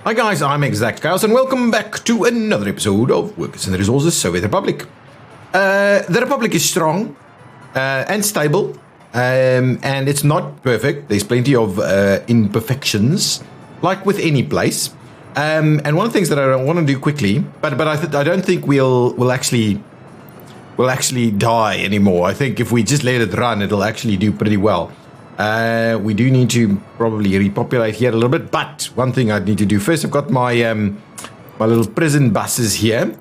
Hi guys, I'm ExactChaos and welcome back to another episode of Workers and the Resources Soviet Republic. The Republic is strong and stable, and it's not perfect. There's plenty of imperfections, like with any place. And one of the things that I want to do quickly, but I don't think we'll actually die anymore. I think if we just let it run, it'll actually do pretty well. We do need to probably repopulate here a little bit, but one thing I need to do first, I've got my my little prison buses here,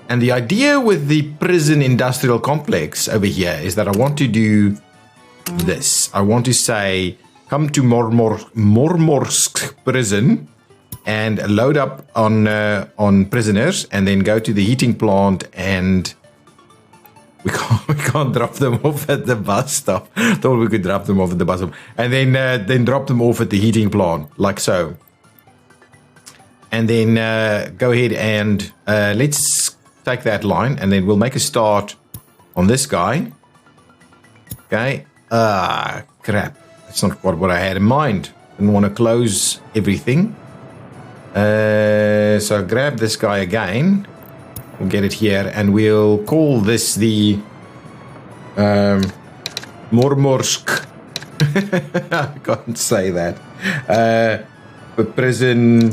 and the idea with the prison industrial complex over here is that I want to do this. I want to say, come to Mormorsk prison and load up on prisoners, and then go to the heating plant and. We can't drop them off at the bus stop. Thought we could drop them off at the bus stop, and then drop them off at the heating plant, like so. And then go ahead and let's take that line, and then we'll make a start on this guy. Okay. Crap. That's not quite what I had in mind. Didn't want to close everything. So grab this guy again. We'll get it here, and we'll call this the Mormorsk. I can't say that. The prison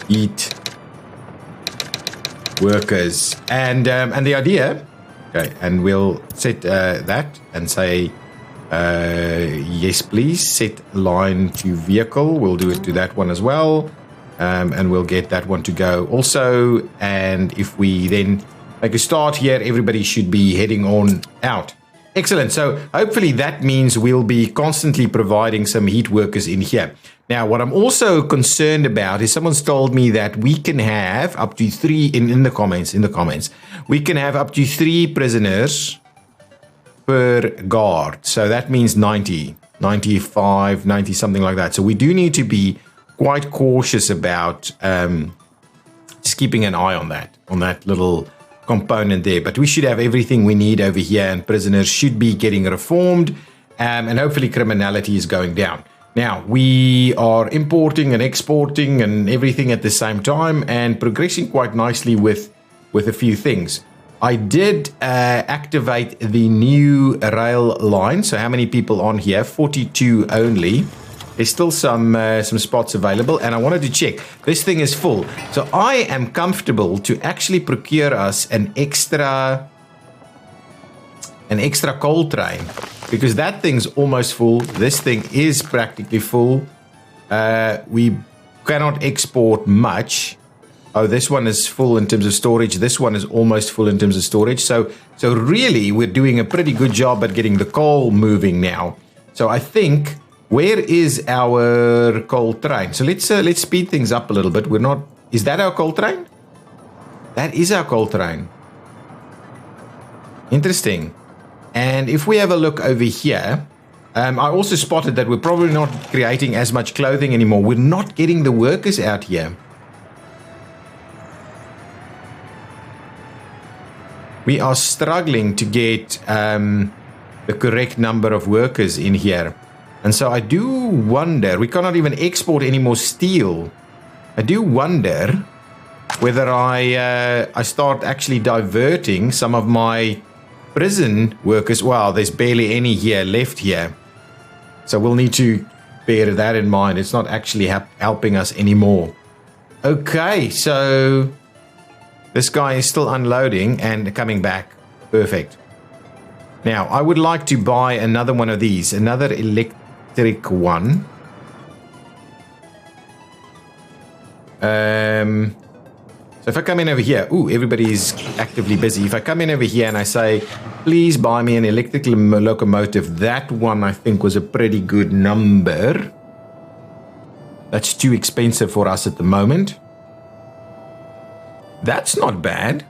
heat workers, and the idea. Okay, and we'll set that and say yes, please. Set line to vehicle. We'll do it to that one as well. And we'll get that one to go also. And if we then make a start here, everybody should be heading on out. Excellent. So hopefully that means we'll be constantly providing some heat workers in here. Now, what I'm also concerned about is someone's told me that we can have up to 3 in the comments. We can have up to 3 prisoners per guard. So that means 90, 95, 90, something like that. So we do need to be quite cautious about just keeping an eye on that little component there. But we should have everything we need over here, and prisoners should be getting reformed, and hopefully criminality is going down. Now, we are importing and exporting and everything at the same time, and progressing quite nicely with a few things. I did activate the new rail line. So how many people on here? 42 only. There's still some spots available, and I wanted to check. This thing is full. So I am comfortable to actually procure us an extra coal train, because that thing's almost full. This thing is practically full. We cannot export much. Oh, this one is full in terms of storage. This one is almost full in terms of storage. So really, we're doing a pretty good job at getting the coal moving now. So I think... Where is our coal train? So let's speed things up a little bit. We're not... Is that our coal train? That is our coal train. Interesting. And if we have a look over here, I also spotted that we're probably not creating as much clothing anymore. We're not getting the workers out here. We are struggling to get the correct number of workers in here. And so I do wonder, we cannot even export any more steel. I do wonder whether I start actually diverting some of my prison workers. Wow, there's barely any here left here. So we'll need to bear that in mind. It's not actually helping us anymore. Okay, so this guy is still unloading and coming back. Perfect. Now, I would like to buy another one of these, another electric one. So if I come in over here, everybody's actively busy. If I come in over here and I say, please buy me an electric locomotive, that one I think was a pretty good number. That's too expensive for us at the moment. That's not bad.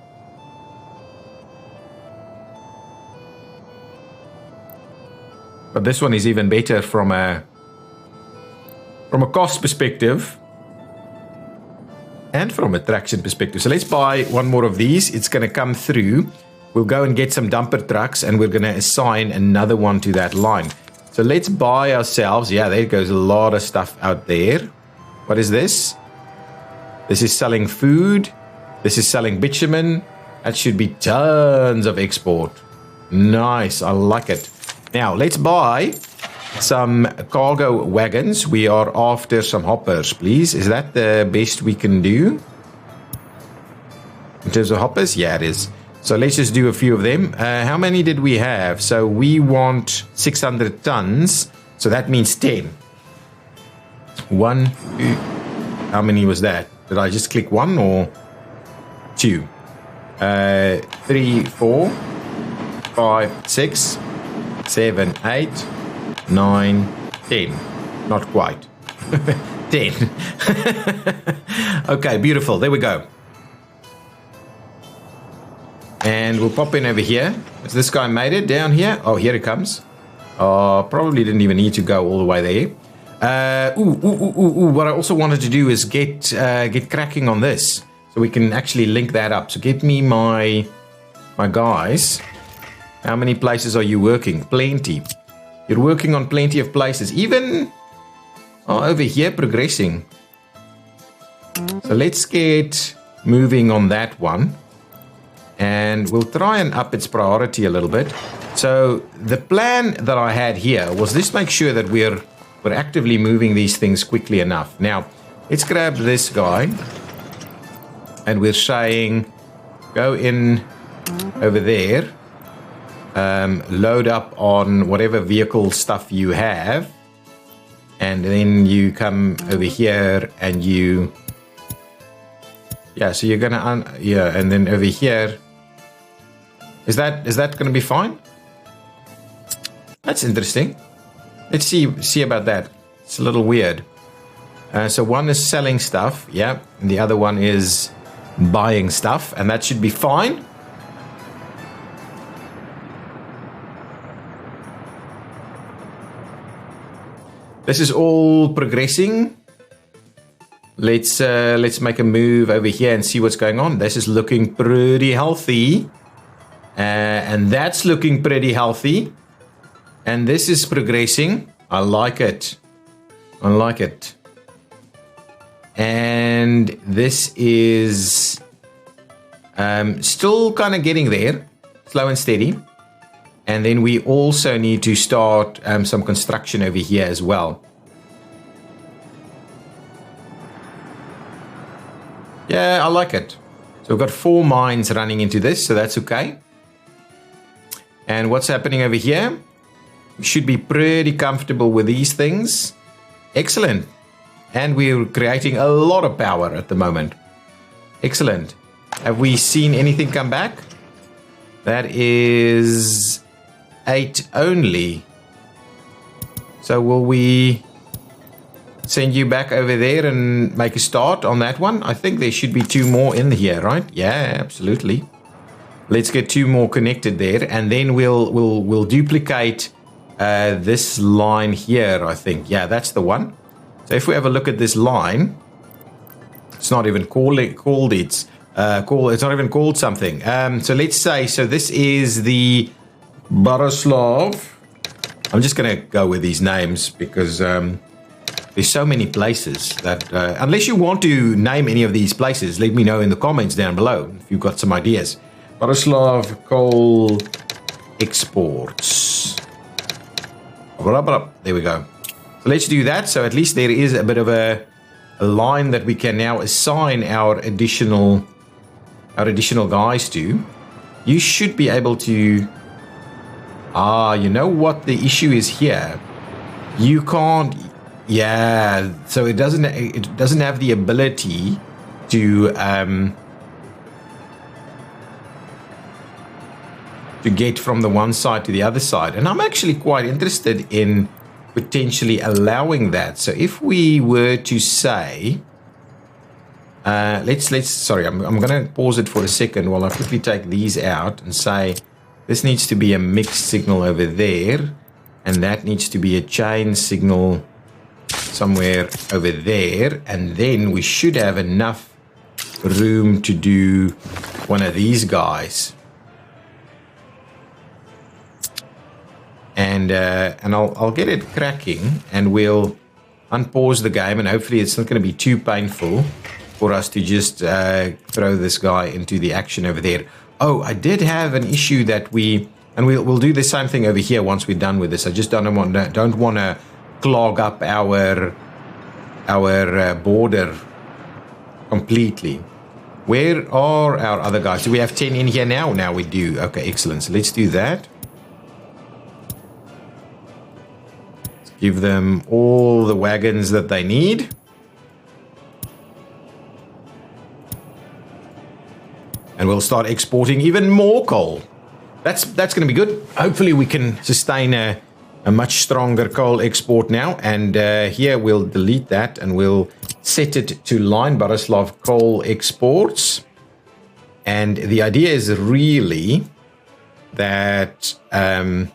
But this one is even better from a cost perspective and from a traction perspective. So let's buy one more of these. It's going to come through. We'll go and get some dumper trucks, and we're going to assign another one to that line. So let's buy ourselves. Yeah, there goes a lot of stuff out there. What is this? This is selling food. This is selling bitumen. That should be tons of export. Nice, I like it. Now, let's buy some cargo wagons. We are after some hoppers, please. Is that the best we can do? In terms of hoppers? Yeah, it is. So let's just do a few of them. How many did we have? So we want 600 tons. So that means 10. 1, 2. How many was that? Did I just click 1 or 2? 3, 4, 5, 6, 7, 8, 9, 10. Not quite. 10. Okay, beautiful. There we go. And we'll pop in over here. Has this guy made it down here? Oh, here it comes. Probably didn't even need to go all the way there. What I also wanted to do is get cracking on this, so we can actually link that up. So get me my guys. How many places are you working? Plenty. You're working on plenty of places. Even over here, progressing. So let's get moving on that one. And we'll try and up its priority a little bit. So the plan that I had here was just make sure that we're actively moving these things quickly enough. Now, let's grab this guy. And we're saying, go in over there. Load up on whatever vehicle stuff you have. And then you come over here and you... Yeah, so you're going to... yeah, and then over here... Is that going to be fine? That's interesting. Let's see about that. It's a little weird. So one is selling stuff, yeah, and the other one is buying stuff, and that should be fine. This is all progressing. Let's make a move over here and see what's going on. This is looking pretty healthy. And that's looking pretty healthy. And this is progressing. I like it. I like it. And this is still kind of getting there. Slow and steady. And then we also need to start some construction over here as well. Yeah, I like it. So we've got 4 mines running into this, so that's okay. And what's happening over here? We should be pretty comfortable with these things. Excellent. And we're creating a lot of power at the moment. Excellent. Have we seen anything come back? That is 8 only. So will we send you back over there and make a start on that one? I think there should be 2 more in here, right? Yeah, absolutely. Let's get 2 more connected there, and then we'll duplicate this line here, I think. Yeah, that's the one. So if we have a look at this line, it's not even called it's not even called something. So let's say, so this is the Borislav. I'm just going to go with these names because there's so many places that, unless you want to name any of these places, let me know in the comments down below if you've got some ideas. Borislav coal exports. There we go. So let's do that. So at least there is a bit of a line that we can now assign our additional guys to. You should be able to... you know what the issue is here? You can't... Yeah, so it doesn't have the ability to get from the one side to the other side. And I'm actually quite interested in potentially allowing that. So if we were to say, sorry, I'm going to pause it for a second while I quickly take these out and say, this needs to be a mixed signal over there. And that needs to be a chain signal somewhere over there. And then we should have enough room to do one of these guys. And I'll get it cracking, and we'll unpause the game, and hopefully it's not going to be too painful. for us to just throw this guy into the action over there. Oh, I did have an issue that we'll do the same thing over here once we're done with this. I just don't want to clog up our border completely. Where are our other guys? Do we have 10 in here now? Now we do. Okay, excellent. So let's do that. Let's give them all the wagons that they need. And we'll start exporting even more coal. That's going to be good. Hopefully we can sustain a much stronger coal export now. And here we'll delete that and we'll set it to line Barislav coal exports. And the idea is really that I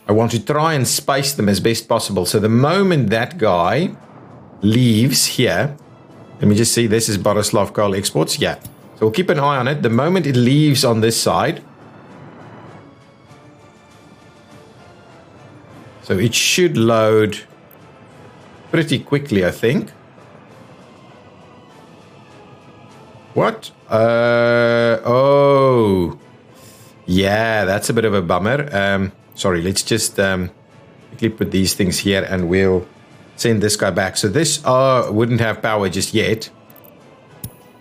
want to try and space them as best possible. So the moment that guy leaves here, let me just see, this is Barislav coal exports. Yeah. So we'll keep an eye on it. The moment it leaves on this side, so it should load pretty quickly, I think. What? Oh. Yeah, that's a bit of a bummer. Sorry, let's just quickly put these things here and we'll send this guy back. So this wouldn't have power just yet.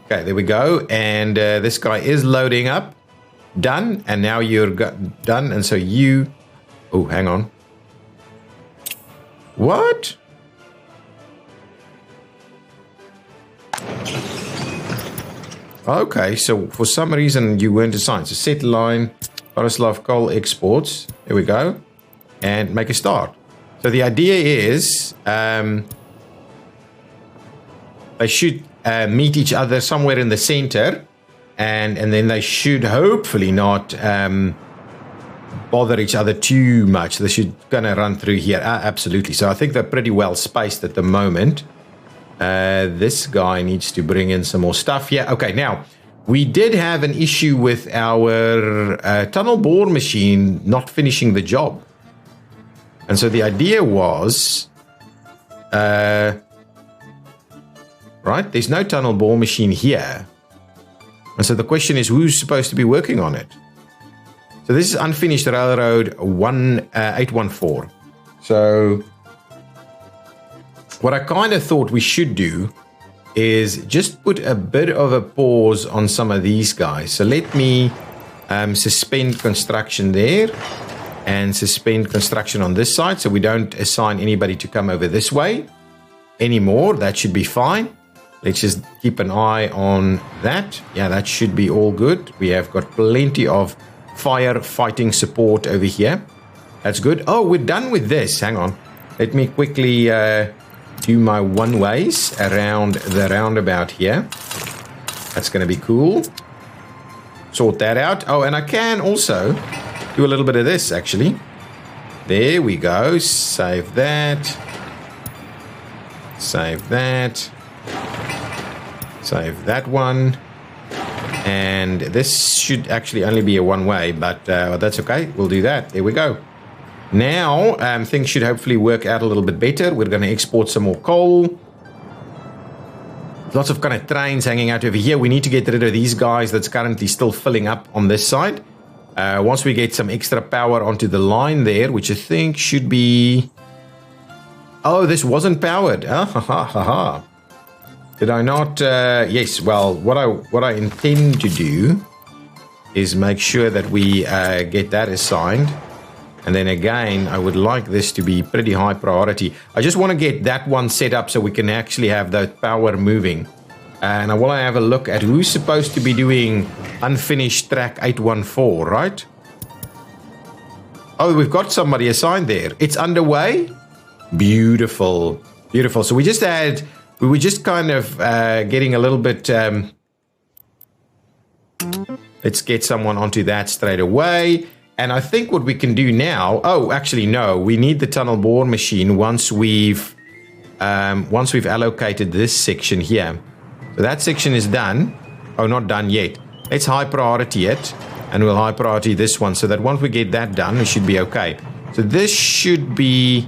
Okay, there we go. And this guy is loading up. Done. And now you're done. And so you... Oh, hang on. What? Okay, so for some reason you weren't assigned. So set line, Barislav coal exports. There we go. And make a start. So the idea is they should meet each other somewhere in the center. And then they should hopefully not bother each other too much. They should kind of run through here. Absolutely. So I think they're pretty well spaced at the moment. This guy needs to bring in some more stuff. Yeah, okay. Now, we did have an issue with our tunnel bore machine not finishing the job. And so the idea was, right, there's no tunnel bore machine here. And so the question is, who's supposed to be working on it? So this is unfinished railroad 814. So what I kind of thought we should do is just put a bit of a pause on some of these guys. So let me suspend construction there and suspend construction on this side, so we don't assign anybody to come over this way anymore. That should be fine. Let's just keep an eye on that. Yeah, that should be all good. We have got plenty of firefighting support over here. That's good. Oh, we're done with this. Hang on. Let me quickly do my one-ways around the roundabout here. That's going to be cool. Sort that out. Oh, and I can also do a little bit of this, actually. There we go. Save that. Save that. Save that one. And this should actually only be a one-way, but that's okay. We'll do that. There we go. Now, things should hopefully work out a little bit better. We're going to export some more coal. Lots of kind of trains hanging out over here. We need to get rid of these guys that's currently still filling up on this side. Once we get some extra power onto the line there, which I think should be... Oh, this wasn't powered. Ah, ha, ha, ha, ha. Did I not? Yes. Well, what I intend to do is make sure that we get that assigned, and then again, I would like this to be pretty high priority. I just want to get that one set up so we can actually have that power moving. And I want to have a look at who's supposed to be doing unfinished track 814, right? Oh, we've got somebody assigned there. It's underway. Beautiful, beautiful. So we were just kind of getting a little bit... let's get someone onto that straight away. And I think what we can do now... Oh, actually, no. We need the tunnel bore machine once we've allocated this section here. So that section is done. Oh, not done yet. Let's high priority it. And we'll high priority this one. So that once we get that done, we should be okay. So this should be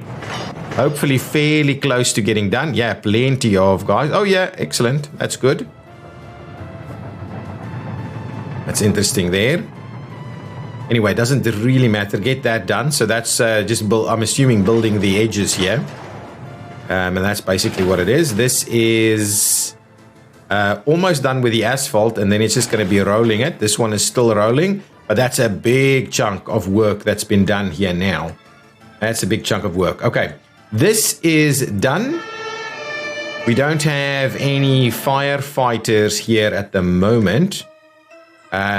Hopefully fairly close to getting done. Yeah, plenty of guys. Oh yeah, excellent. That's good. That's interesting there. Anyway, it doesn't really matter. Get that done. So that's just, I'm assuming, building the edges here. And that's basically what it is. This is almost done with the asphalt, and then it's just going to be rolling it. This one is still rolling, but that's a big chunk of work that's been done here now. That's a big chunk of work. Okay, this is done. We don't have any firefighters here at the moment.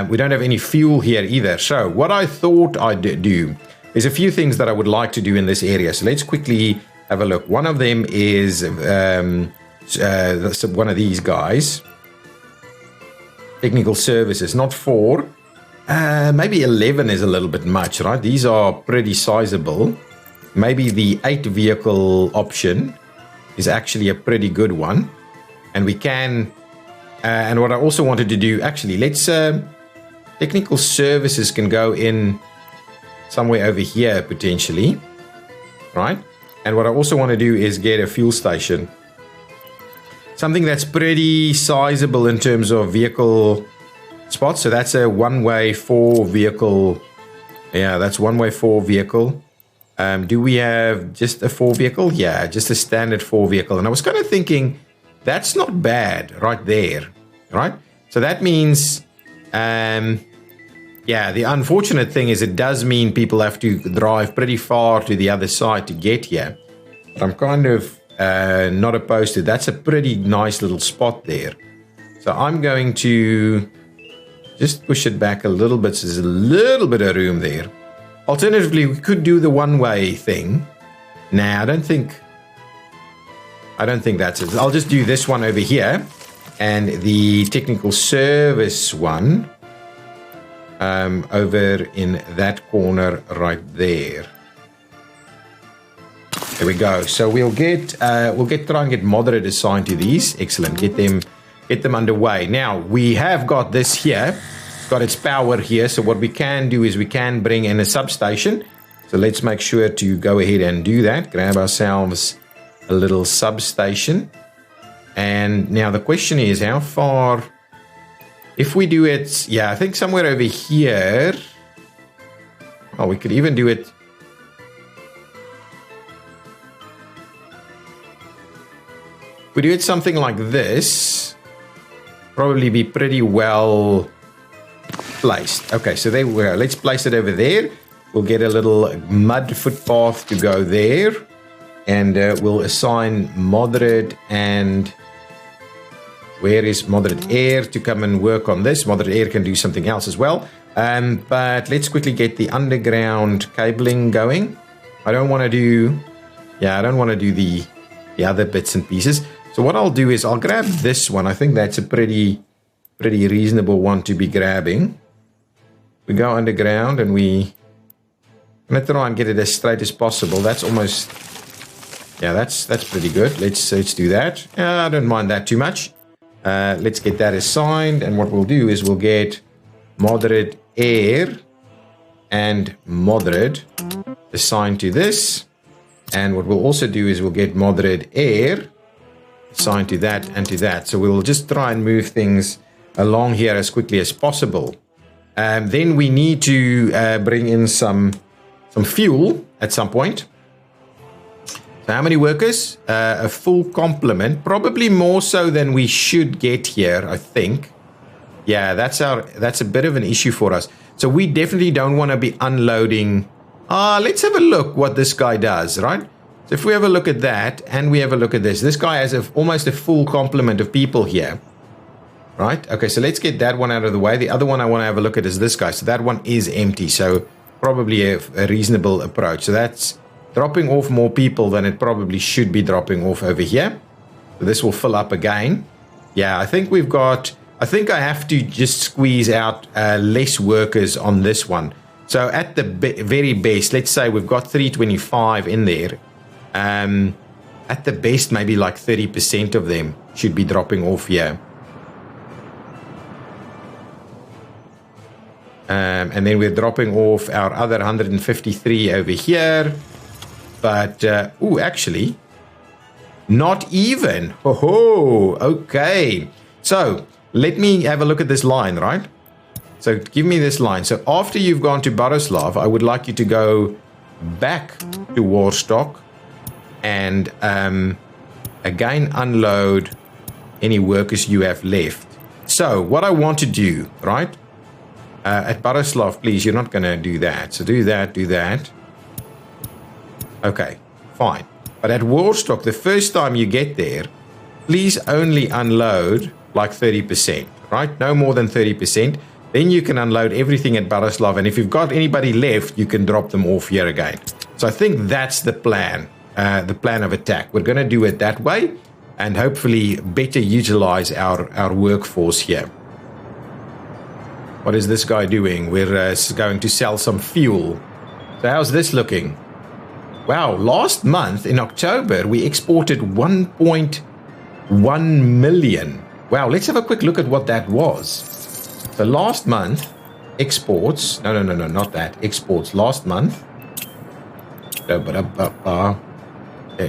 We don't have any fuel here either. So what I thought I'd do is a few things that I would like to do in this area. So let's quickly have a look. One of them is one of these guys. Technical services, not 4. Maybe 11 is a little bit much, right? These are pretty sizable. Maybe the 8 vehicle option is actually a pretty good one. And we can... and what I also wanted to do, actually, let's... technical services can go in somewhere over here, potentially. Right? And what I also want to do is get a fuel station. Something that's pretty sizable in terms of vehicle spots. So that's a one-way 4 vehicle. Yeah, that's one-way 4 vehicle. Do we have just a 4 vehicle? Yeah, just a standard 4 vehicle. And I was kind of thinking, that's not bad right there. Right? So that means, yeah, the unfortunate thing is it does mean people have to drive pretty far to the other side to get here. But I'm kind of not opposed to it. That's a pretty nice little spot there. So I'm going to just push it back a little bit. So there's a little bit of room there. Alternatively, we could do the one-way thing. Nah, I don't think that's it. I'll just do this one over here. And the technical service one over in that corner right there. There we go. So we'll try and get moderate assigned to these. Excellent. Get them underway. Now we have got this here. It's got its power here. So what we can do is we can bring in a substation. So let's make sure to go ahead and do that. Grab ourselves a little substation. And now the question is how far, if we do it, yeah, I think somewhere over here. Oh, we could even do it. If we do it something like this, probably be pretty well placed. Okay, so there we go. Let's place it over there. We'll get a little mud footpath to go there. And we'll assign moderate and... where is moderate air to come and work on this? Moderate air can do something else as well. But let's quickly get the underground cabling going. I don't want to do the other bits and pieces. So what I'll do is I'll grab this one. I think that's a pretty reasonable one to be grabbing. We go underground and I'm going to try and get it as straight as possible. That's almost, yeah, that's pretty good. Let's do that. I don't mind that too much. Let's get that assigned, and what we'll do is we'll get moderate air and moderate assigned to this, and what we'll also do is we'll get moderate air assigned to that and to that. So we'll just try and move things along here as quickly as possible. Then we need to bring in some fuel at some point. So how many workers? A full complement, probably more so than we should get here, I think. Yeah, that's a bit of an issue for us. So we definitely don't want to be unloading. Let's have a look what this guy does, right? So if we have a look at that and we have a look at this guy has almost a full complement of people here, right? Okay, so let's get that one out of the way. The other one I want to have a look at is this guy. So that one is empty, so probably a reasonable approach. So that's dropping off more people than it probably should be dropping off over here. So this will fill up again. Yeah, I think I have to just squeeze out less workers on this one. So at the very best, let's say we've got 325 in there. At the best, maybe like 30% of them should be dropping off here. And then we're dropping off our other 153 over here. but actually, not even. Oh, okay. So let me have a look at this line, right? So give me this line. So after you've gone to Borislav, I would like you to go back to Warstock and again unload any workers you have left. So what I want to do, right? At Borislav, please, you're not going to do that. So do that. Okay, fine. But at Warstock, the first time you get there, please only unload like 30%, right? No more than 30%. Then you can unload everything at Borislav. And if you've got anybody left, you can drop them off here again. So I think that's the plan of attack. We're going to do it that way and hopefully better utilize our workforce here. What is this guy doing? We're going to sell some fuel. So how's this looking? Wow, last month in October, we exported 1.1 million. Wow, let's have a quick look at what that was. So last month, exports, no, not that, exports last month. Here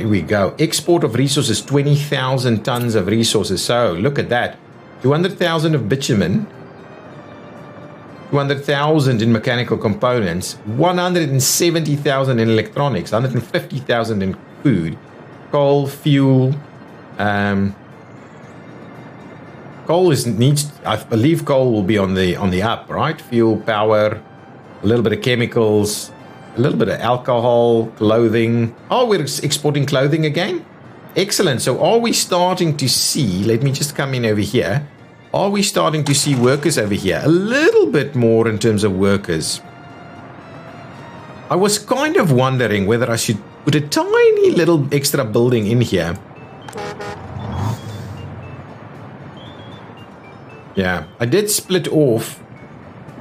we go. Export of resources, 20,000 tons of resources. So look at that. 200,000 of bitumen. 200,000 in mechanical components, 170,000 in electronics, 150,000 in food, coal, fuel. Coal needs. I believe coal will be on the up, right? Fuel, power, a little bit of chemicals, a little bit of alcohol, clothing. Oh, we're exporting clothing again. Excellent. So are we starting to see? Let me just come in over here. Are we starting to see workers over here? A little bit more in terms of workers. I was kind of wondering whether I should put a tiny little extra building in here. Yeah, I did split off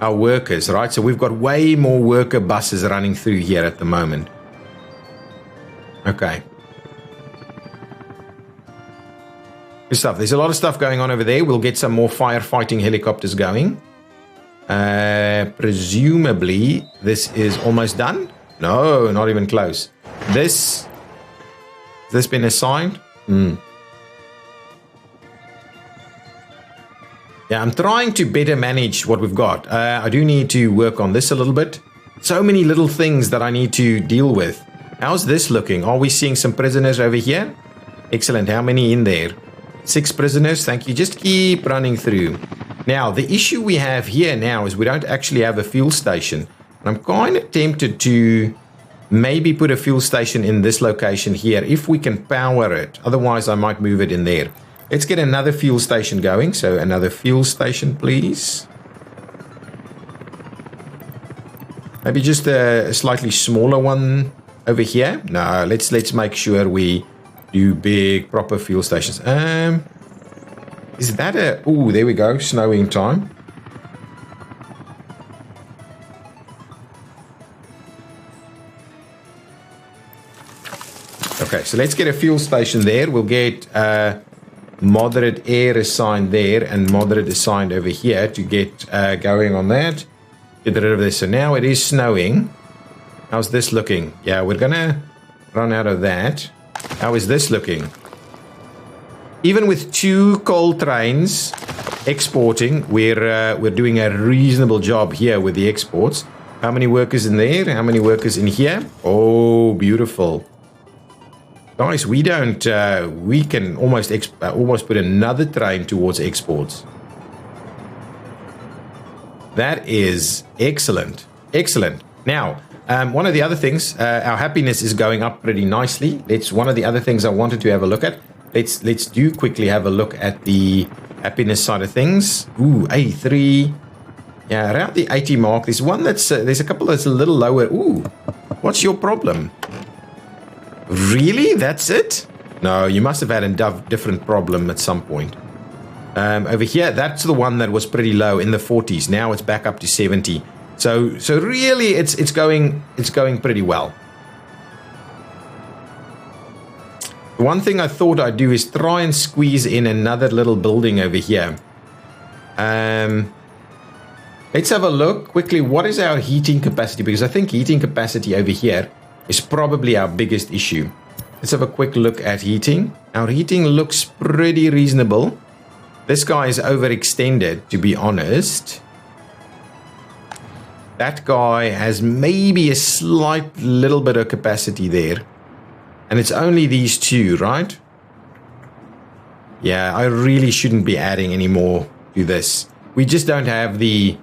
our workers, right? So we've got way more worker buses running through here at the moment. Okay. Good stuff. There's a lot of stuff going on over there. We'll get some more firefighting helicopters going. Presumably, this is almost done. No, not even close. Has this been assigned? Yeah, I'm trying to better manage what we've got. I do need to work on this a little bit. So many little things that I need to deal with. How's this looking? Are we seeing some prisoners over here? Excellent. How many in there? 6 prisoners, thank you. Just keep running through. Now, the issue we have here now is we don't actually have a fuel station. I'm kind of tempted to maybe put a fuel station in this location here if we can power it. Otherwise, I might move it in there. Let's get another fuel station going. So another fuel station, please. Maybe just a slightly smaller one over here. No, let's make sure we do big proper fuel stations. Is that a... Oh, there we go. Snowing time. Okay, so let's get a fuel station there. We'll get moderate air assigned there and moderate assigned over here to get going on that. Get rid of this. So now it is snowing. How's this looking? Yeah, we're gonna run out of that. How is this looking? Even with 2 coal trains exporting, we're doing a reasonable job here with the exports. How many workers in there? How many workers in here? Oh, beautiful. Guys, we don't. We can almost put another train towards exports. That is excellent. Excellent. Now, one of the other things, our happiness is going up pretty nicely. That's one of the other things I wanted to have a look at. Let's do quickly have a look at the happiness side of things. Ooh, 83. Yeah, around the 80 mark. There's one that's there's a couple that's a little lower. Ooh, what's your problem? Really? That's it? No, you must have had a different problem at some point. Over here, that's the one that was pretty low in the 40s. Now it's back up to 70. So really, it's going pretty well. The one thing I thought I'd do is try and squeeze in another little building over here. Let's have a look quickly. What is our heating capacity? Because I think heating capacity over here is probably our biggest issue. Let's have a quick look at heating. Our heating looks pretty reasonable. This guy is overextended, to be honest. That guy has maybe a slight little bit of capacity there. And it's only these two, right? Yeah, I really shouldn't be adding any more to this. We just don't have the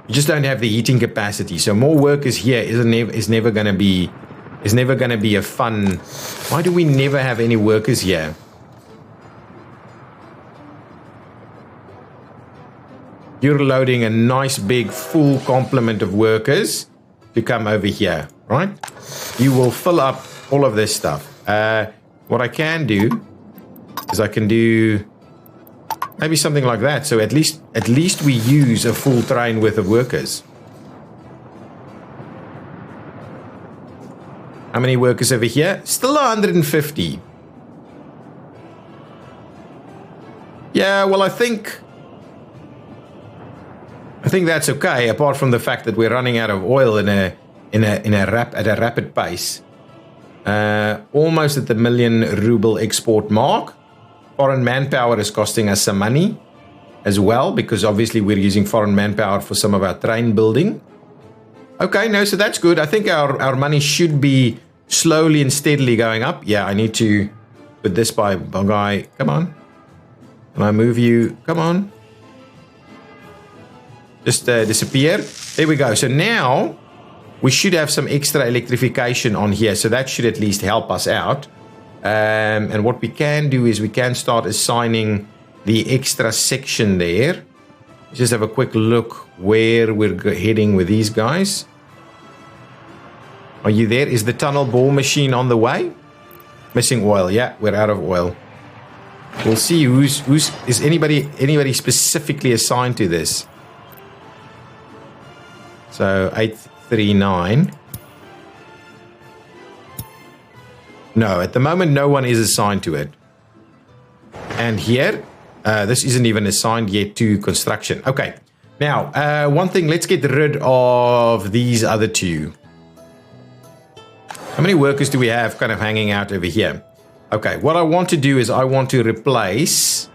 heating capacity. So more workers here is never going to be a fun. Why do we never have any workers here? You're loading a nice big full complement of workers to come over here, right? You will fill up all of this stuff. What I can do is I can do maybe something like that. So at least we use a full train worth of workers. How many workers over here? Still 150. Yeah, well, I think that's okay. Apart from the fact that we're running out of oil at a rapid pace. Almost at the 1 million ruble export mark. Foreign manpower is costing us some money as well, because obviously we're using foreign manpower for some of our train building. Okay, no, so that's good. I think our money should be slowly and steadily going up. Yeah, I need to put this by guy. Come on. Can I move you? Come on. Just disappear. There we go. So now we should have some extra electrification on here. So that should at least help us out. And what we can do is we can start assigning the extra section there. Just have a quick look where we're heading with these guys. Are you there? Is the tunnel bore machine on the way? Missing oil. Yeah, we're out of oil. We'll see is anybody specifically assigned to this. So 839. No, at the moment, no one is assigned to it. And here, this isn't even assigned yet to construction. Okay. Now, one thing, let's get rid of these other two. How many workers do we have kind of hanging out over here? Okay, what I want to do is I want to replace...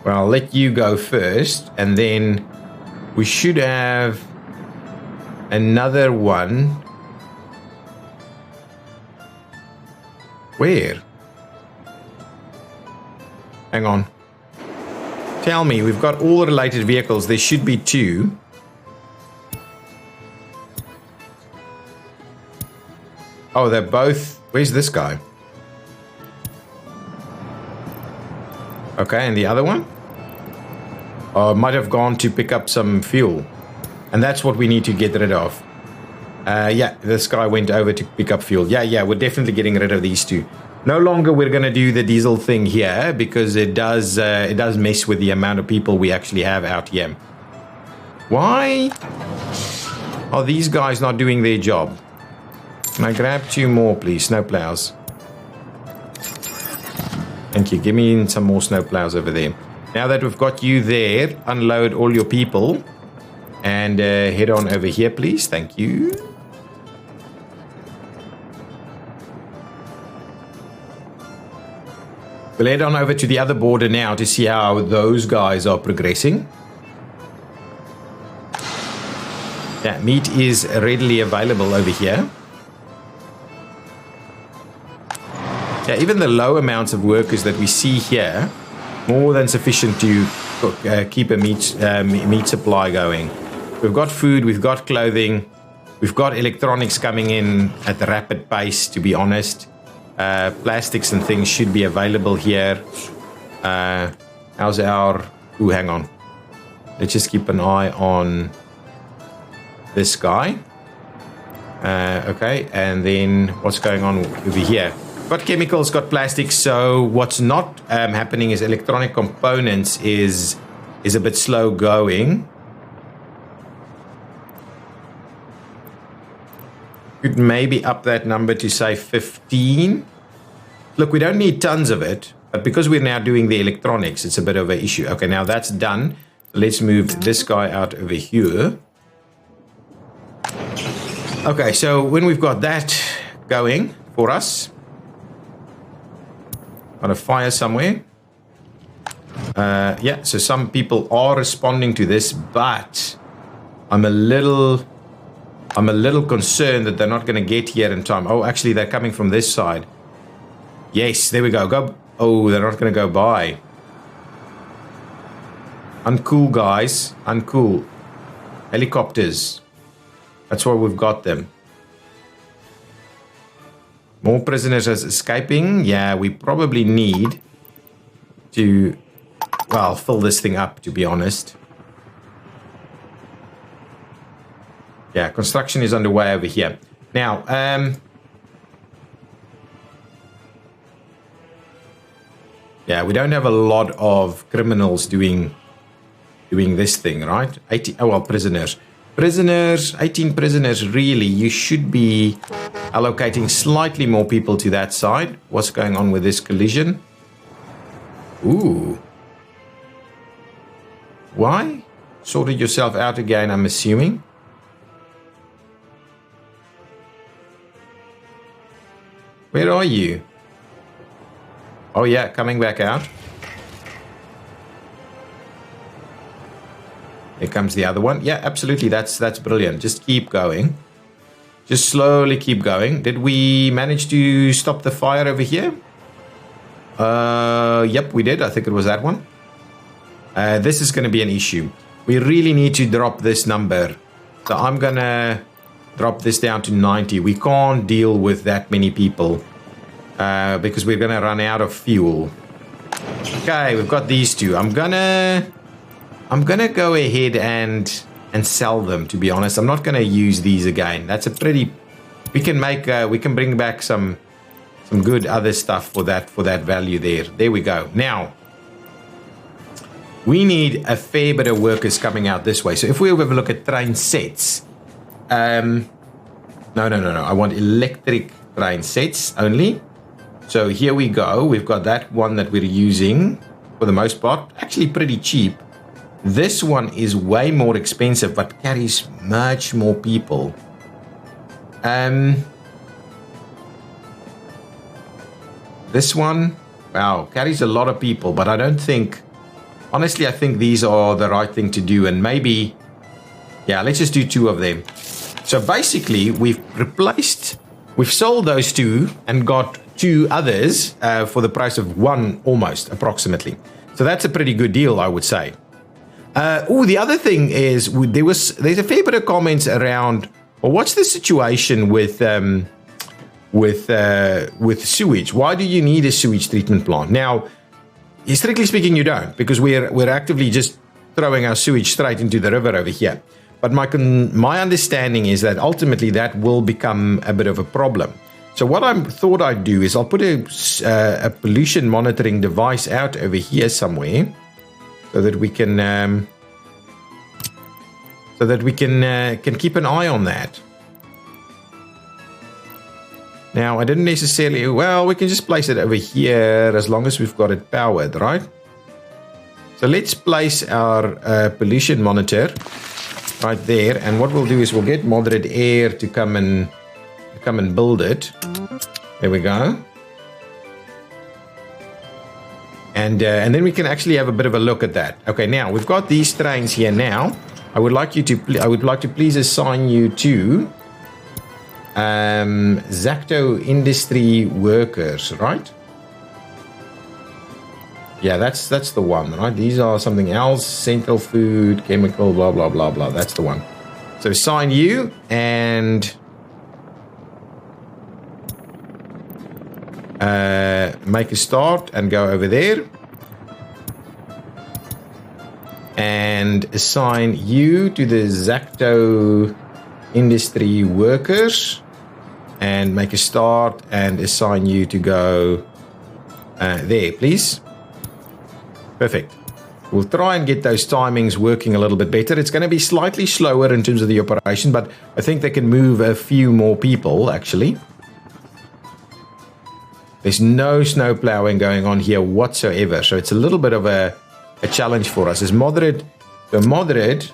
Well, I'll let you go first, and then we should have another one. Where? Hang on. Tell me, we've got all related vehicles. There should be two. Oh, they're both... Where's this guy? Okay, and the other one? Might have gone to pick up some fuel. And that's what we need to get rid of. Yeah, this guy went over to pick up fuel. Yeah, we're definitely getting rid of these two. No longer we're going to do the diesel thing here, because it does mess with the amount of people we actually have out here. Why are these guys not doing their job? Can I grab two more, please? Snowplows. Thank you. Give me some more snowplows over there. Now that we've got you there, unload all your people and head on over here, please. Thank you. We'll head on over to the other border now to see how those guys are progressing. Yeah, meat is readily available over here. Yeah, even the low amounts of workers that we see here, more than sufficient to keep a meat supply going. We've got food, we've got clothing, we've got electronics coming in at a rapid pace, to be honest. Plastics and things should be available here. How's our... Ooh, hang on. Let's just keep an eye on this guy. Okay, and then what's going on over here? Got chemicals, got plastics, so what's not happening is electronic components is a bit slow going. Could maybe up that number to say 15. Look, we don't need tons of it. But because we're now doing the electronics, it's a bit of an issue. Okay, now that's done. Let's move this guy out over here. Okay, so when we've got that going for us, on a fire somewhere. Yeah, so some people are responding to this, but I'm a little concerned that they're not going to get here in time. Oh, actually, they're coming from this side. Yes, there we go. Go. Oh, they're not going to go by. Uncool, guys. Uncool. Helicopters. That's why we've got them. More prisoners are escaping. Yeah, we probably need to, well, fill this thing up, to be honest. Yeah, construction is underway over here. Now, yeah, we don't have a lot of criminals doing this thing, right? 80, oh, well, prisoners. Prisoners, 18 prisoners, really. You should be allocating slightly more people to that side. What's going on with this collision? Ooh. Why? Sorted yourself out again, I'm assuming. Where are you? Oh yeah, coming back out. Here comes the other one. Yeah, absolutely. That's brilliant. Just keep going. Just slowly keep going. Did we manage to stop the fire over here? Yep, we did. I think it was that one. This is going to be an issue. We really need to drop this number. So I'm going to drop this down to 90. We can't deal with that many people because we're going to run out of fuel. Okay, we've got these two. I'm gonna go ahead and sell them, to be honest. I'm not gonna use these again. That's a pretty, we can bring back some good other stuff for that value there. There we go. Now we need a fair bit of workers coming out this way. So if we have a look at train sets, no. I want electric train sets only. So here we go. We've got that one that we're using for the most part, actually pretty cheap. This one is way more expensive, but carries much more people. This one, wow, carries a lot of people, but I don't think, honestly, I think these are the right thing to do. And maybe, yeah, let's just do two of them. So basically, we've sold those two and got two others for the price of one, almost, approximately. So that's a pretty good deal, I would say. The other thing is there's a fair bit of comments around, well, what's the situation with sewage? Why do you need a sewage treatment plant? Now, strictly speaking, you don't, because we're actively just throwing our sewage straight into the river over here. But my understanding is that ultimately that will become a bit of a problem. So what I thought I'd do is I'll put a pollution monitoring device out over here somewhere, so that we can keep an eye on that. Now, I didn't necessarily, well, we can just place it over here as long as we've got it powered, right? So let's place our pollution monitor right there, and what we'll do is we'll get Moderate Air to come and build it. There we go. And then we can actually have a bit of a look at that. Okay, now we've got these trains here. Now, I would like to please assign you to Zacto Industry Workers, right? Yeah, that's the one, right? These are something else. Central Food, Chemical, blah blah blah blah. That's the one. So assign you and make a start and go over there and assign you to the Zacto Industry Workers and make a start and assign you to go there, please. Perfect. We'll try and get those timings working a little bit better. It's going to be slightly slower in terms of the operation, but I think they can move a few more people actually. There's no snow plowing going on here whatsoever. So it's a little bit of a challenge for us. Is moderate. So moderate,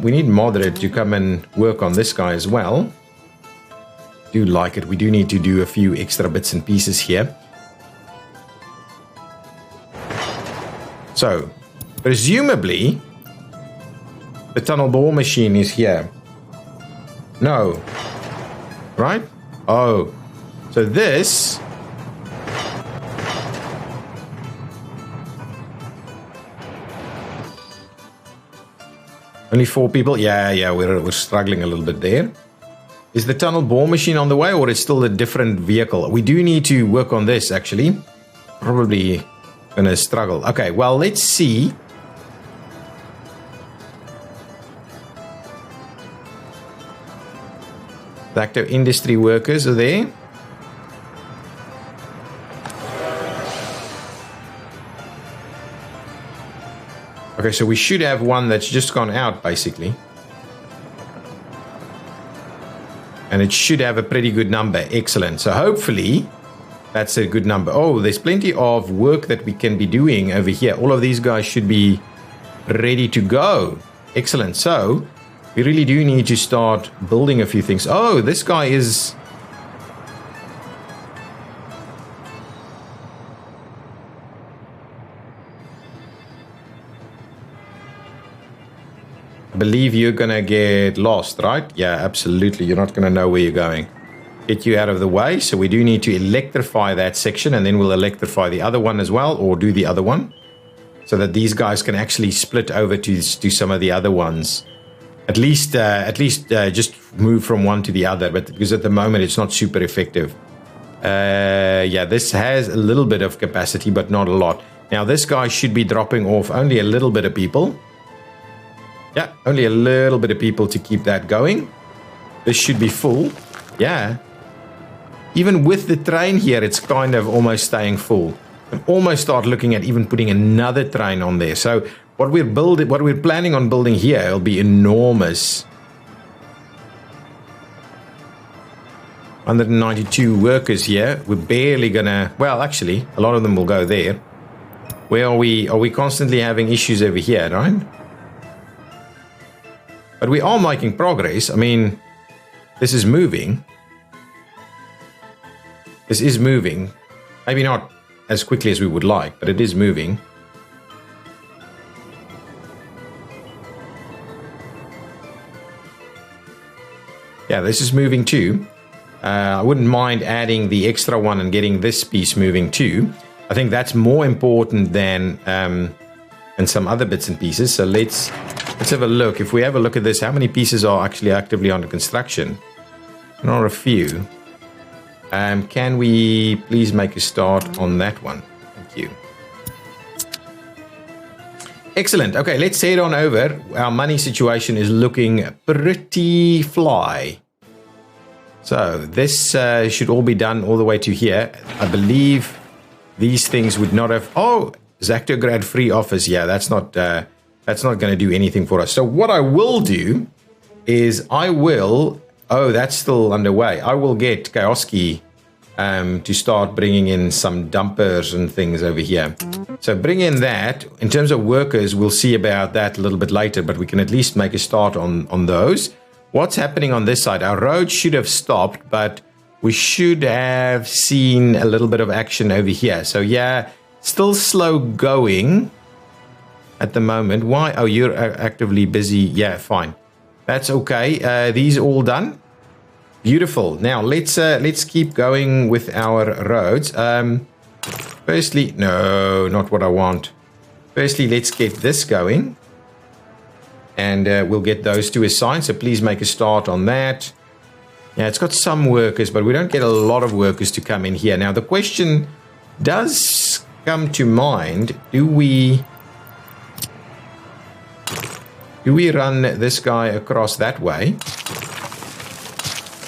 we need moderate to come and work on this guy as well. Do like it. We do need to do a few extra bits and pieces here. So, presumably, the tunnel bore machine is here. No. Right? Oh. So this... Only 4 people? Yeah, we're struggling a little bit there. Is the tunnel bore machine on the way, or is still a different vehicle? We do need to work on this, actually. Probably gonna struggle. Okay, well, let's see. Active industry workers are there. Okay, so we should have one that's just gone out, basically. And it should have a pretty good number. Excellent. So hopefully that's a good number. Oh, there's plenty of work that we can be doing over here. All of these guys should be ready to go. Excellent. So we really do need to start building a few things. Oh, this guy is... I believe you're going to get lost, right? Yeah, absolutely. You're not going to know where you're going. Get you out of the way. So we do need to electrify that section, and then we'll electrify the other one as well, or do the other one, so that these guys can actually split over to some of the other ones. At least just move from one to the other, but because at the moment it's not super effective. Yeah, this has a little bit of capacity, but not a lot. Now this guy should be dropping off only a little bit of people. Yeah, only a little bit of people to keep that going. This should be full. Yeah. Even with the train here, it's kind of almost staying full. And almost start looking at even putting another train on there. So what we're planning on building here will be enormous. 192 workers here. We're barely gonna... Well, actually, a lot of them will go there. Where are we? Are we constantly having issues over here, right? But we are making progress. I mean, this is moving. This is moving. Maybe not as quickly as we would like, but it is moving. Yeah, this is moving too. I wouldn't mind adding the extra one and getting this piece moving too. I think that's more important than some other bits and pieces. So let's have a look. If we have a look at this, how many pieces are actually actively under construction? There are a few. Can we please make a start on that one? Thank you. Excellent. Okay, let's head on over. Our money situation is looking pretty fly. So this should all be done all the way to here. I believe these things would not have... Oh, Zactograd free office. Yeah, that's not going to do anything for us. So what I will do is I will... Oh, that's still underway. I will get Kioski to start bringing in some dumpers and things over here. So bring in that. In terms of workers, we'll see about that a little bit later, but we can at least make a start on those. What's happening on this side? Our road should have stopped, but we should have seen a little bit of action over here. So yeah, still slow going at the moment. Why? Oh, you're actively busy. Yeah, fine. That's okay. These all done. Beautiful. Now let's keep going with our roads. Firstly, no, not what I want. Firstly, let's get this going, and we'll get those two assigned. So please make a start on that. Yeah, it's got some workers, but we don't get a lot of workers to come in here. Now the question does come to mind: do we run this guy across that way?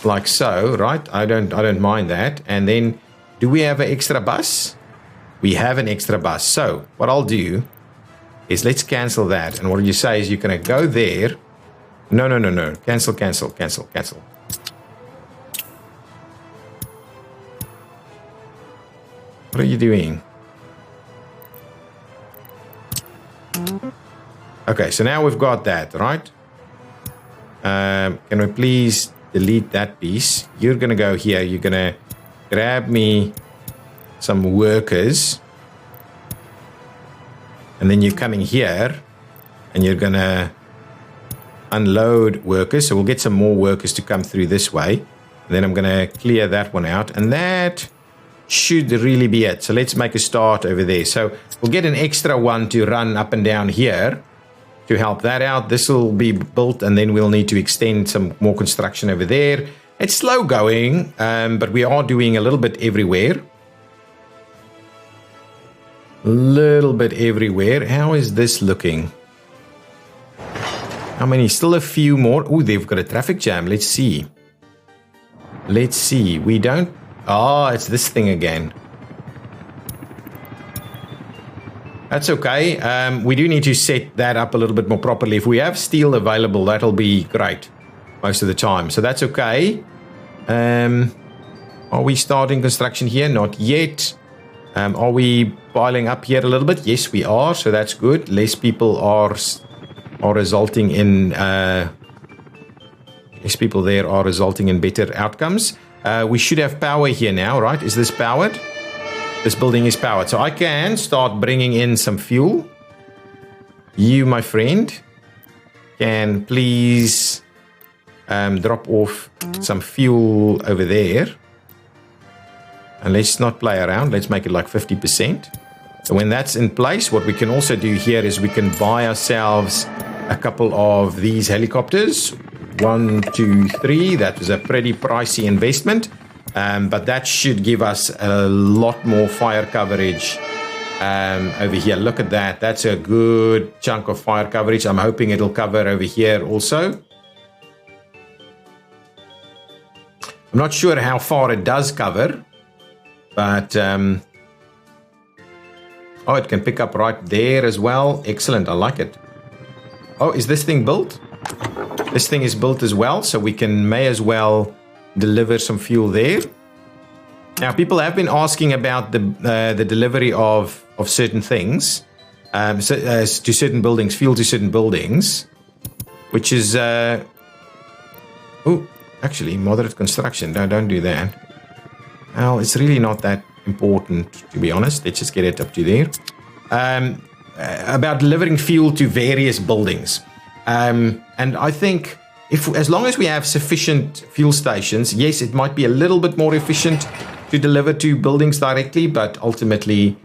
Like so, right? I don't mind that. And then, do we have an extra bus? We have an extra bus. So what I'll do is let's cancel that. And what you say is you're going to go there. No. Cancel. What are you doing? Okay, so now we've got that, right? Can we please delete that piece? You're going to go here. You're going to grab me some workers. And then you're coming here. And you're going to unload workers. So we'll get some more workers to come through this way. And then I'm going to clear that one out. And that should really be it. So let's make a start over there. So we'll get an extra one to run up and down here to help that out. This will be built, and then we'll need to extend some more construction over there. It's slow going, but we are doing a little bit everywhere. Little bit everywhere. How is this looking? How many? Still a few more. Oh, they've got a traffic jam. Let's see. Let's see. We don't... Oh, it's this thing again. That's okay. We do need to set that up a little bit more properly. If we have steel available, that'll be great most of the time. So that's okay. Are we starting construction here? Not yet. Are we piling up here a little bit? Yes, we are. So that's good. Less people are resulting in... less people there are resulting in better outcomes. We should have power here now, right? Is this powered? This building is powered. So I can start bringing in some fuel. You, my friend, can please drop off some fuel over there. And let's not play around. Let's make it like 50%. So when that's in place, what we can also do here is we can buy ourselves a couple of these helicopters. 1, 2, 3. That was a pretty pricey investment. But that should give us a lot more fire coverage over here. Look at that. That's a good chunk of fire coverage. I'm hoping it'll cover over here also. I'm not sure how far it does cover, but oh, it can pick up right there as well. Excellent. I like it. Oh, is this thing built? This thing is built as well, so we may as well deliver some fuel there. Now, people have been asking about the delivery of certain things to certain buildings, fuel to certain buildings, which is oh, actually moderate construction. No, don't do that. Well, it's really not that important, to be honest. Let's just get it up to there. About delivering fuel to various buildings, and I think as long as we have sufficient fuel stations, yes, it might be a little bit more efficient to deliver to buildings directly, but ultimately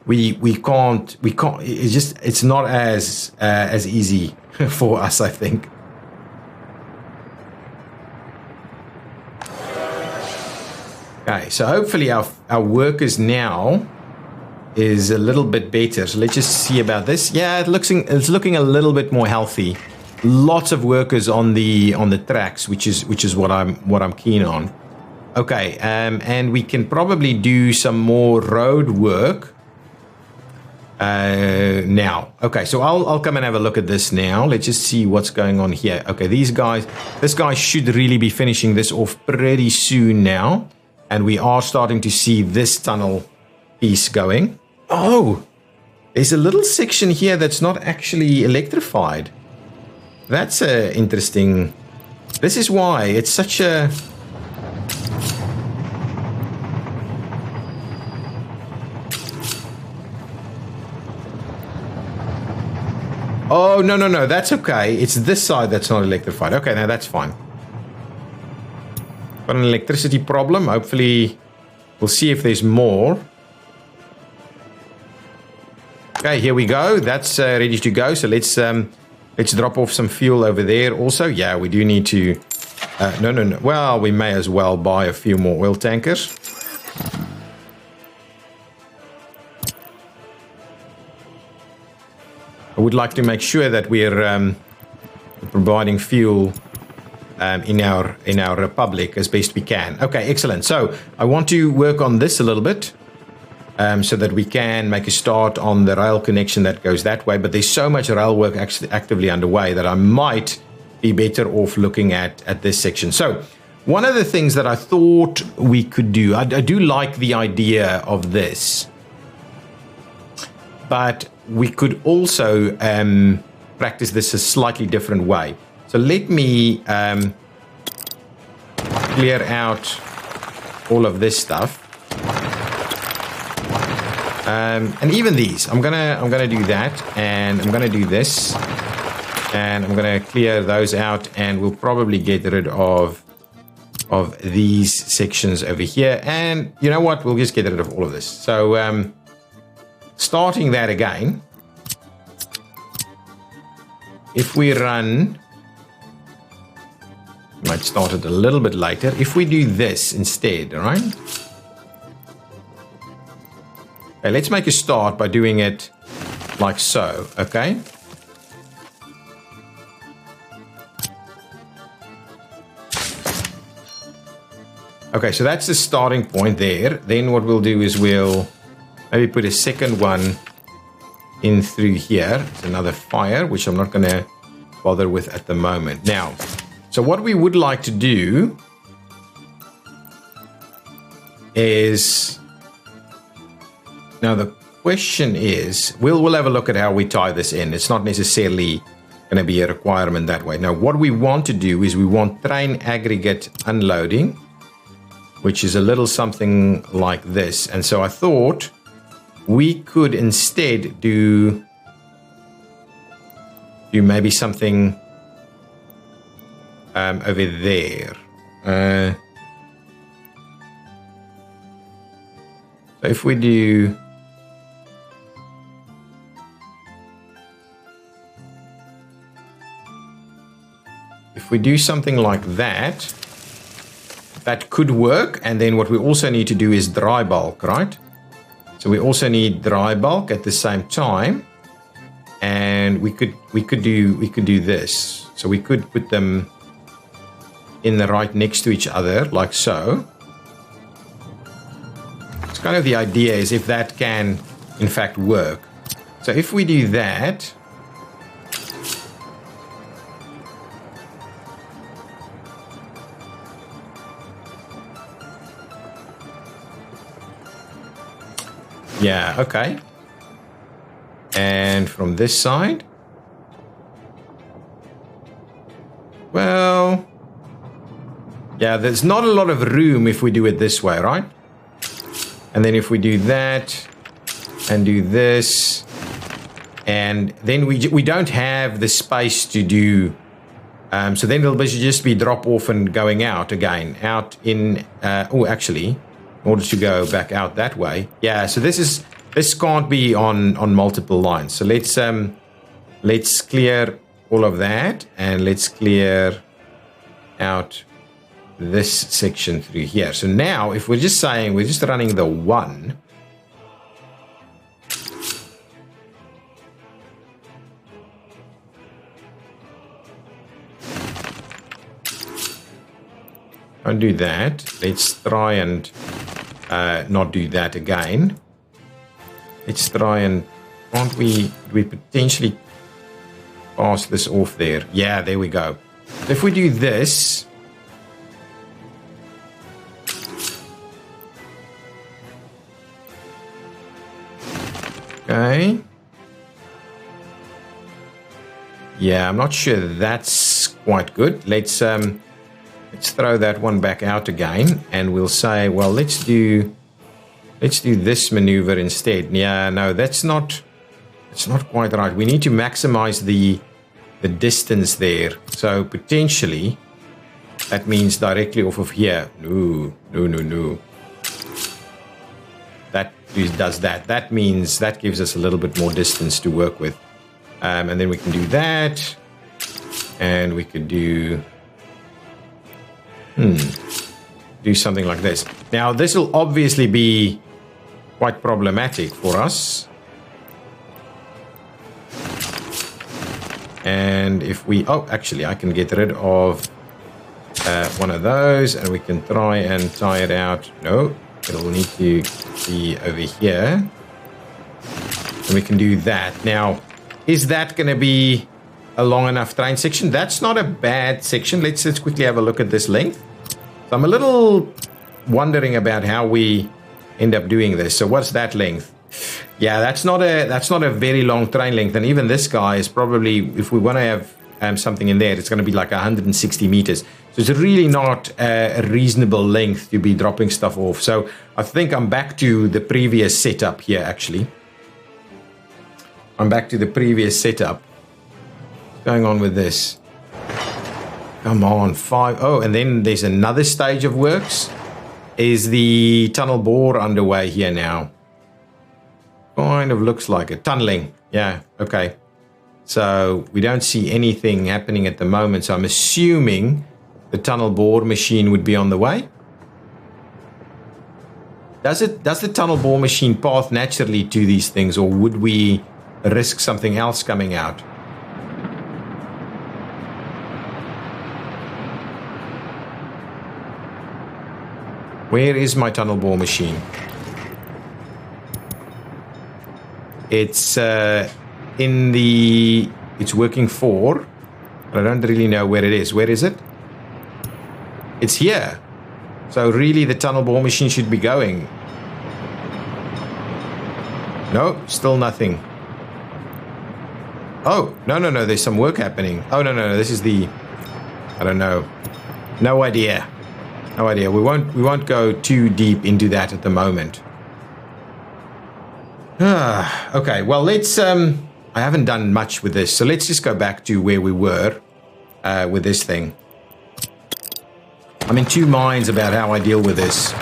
we can't it's not as easy for us, I think. Okay, so hopefully our workers now is a little bit better. So let's just see about this. Yeah, it's looking a little bit more healthy. Lots of workers on the tracks, which is what I'm keen on. Okay, and we can probably do some more road work now. Okay, so I'll come and have a look at this now. Let's just see what's going on here. Okay, this guy should really be finishing this off pretty soon now, and we are starting to see this tunnel piece going. Oh, there's a little section here that's not actually electrified. That's interesting. This is why it's such a... Oh, no, that's okay. It's this side that's not electrified. Okay, now that's fine. Got an electricity problem. Hopefully, we'll see if there's more. Okay, here we go. That's ready to go. So let's drop off some fuel over there also. Yeah, we do need to... No. Well, we may as well buy a few more oil tankers. I would like to make sure that we're providing fuel in our republic as best we can. Okay, excellent. So I want to work on this a little bit so that we can make a start on the rail connection that goes that way. But there's so much rail work actually actively underway that I might be better off looking at this section. So one of the things that I thought we could do, I do like the idea of this, but we could also practice this a slightly different way. So let me clear out all of this stuff. And even these, I'm gonna do that, and I'm gonna do this, and I'm gonna clear those out, and we'll probably get rid of these sections over here. And you know what? We'll just get rid of all of this. So starting that again, if we run, might start it a little bit later. If we do this instead, all right? Okay, let's make a start by doing it like so, okay? Okay, so that's the starting point there. Then what we'll do is we'll maybe put a second one in through here. It's another fire, which I'm not going to bother with at the moment. Now, so what we would like to do is... Now the question is, we'll have a look at how we tie this in. It's not necessarily going to be a requirement that way. Now what we want to do is we want train aggregate unloading, which is a little something like this. And so I thought we could instead do maybe something over there. So if we do... If we do something like that, that could work. And then what we also need to do is dry bulk, right? So we also need dry bulk at the same time. And we could do this. So we could put them in the right next to each other, like so. It's kind of the idea is if that can in fact work. So if we do that, yeah, okay. And from this side, well, yeah, there's not a lot of room if we do it this way, right? And then if we do that and do this, and then we don't have the space to do, so then it'll basically just be drop off and going out again, out in, oh, actually, in order to go back out that way. Yeah, so this can't be on multiple lines. So let's clear all of that, and let's clear out this section through here. So now if we're just saying we're just running the one, don't do that. Let's try and not do that again. Let's try and, can't we potentially pass this off there? Yeah, there we go. So if we do this, okay. Yeah, I'm not sure that's quite good. Let's throw that one back out again, and we'll say, well, let's do this maneuver instead. Yeah, no, it's not quite right. We need to maximize the distance there. So potentially that means directly off of here. No. That does that. That means that gives us a little bit more distance to work with. And then we can do that. And we could do something like this. Now, this will obviously be quite problematic for us. And if we, oh, actually, I can get rid of one of those, and we can try and tie it out. No, it'll need to be over here. And we can do that. Now, is that going to be a long enough train section? That's not a bad section. Let's quickly have a look at this length. So I'm a little wondering about how we end up doing this. So what's that length? Yeah, that's not a very long train length. And even this guy is probably, if we want to have something in there, it's going to be like 160 meters. So it's really not a reasonable length to be dropping stuff off. So I think I'm back to the previous setup here, actually. I'm back to the previous setup. What's going on with this? Come on, 5. Oh, and then there's another stage of works. Is the tunnel bore underway here now? Kind of looks like it. Tunneling. Yeah, okay. So we don't see anything happening at the moment. So I'm assuming the tunnel bore machine would be on the way. Does the tunnel bore machine path naturally to these things, or would we risk something else coming out? Where is my tunnel bore machine? It's in the... It's working for... But I don't really know where it is. Where is it? It's here. So really the tunnel bore machine should be going. No, still nothing. Oh, no, there's some work happening. Oh, no, this is the... I don't know. No idea. No idea. We won't go too deep into that at the moment. Okay, well, let's... I haven't done much with this, so let's just go back to where we were with this thing. I'm in two minds about how I deal with this.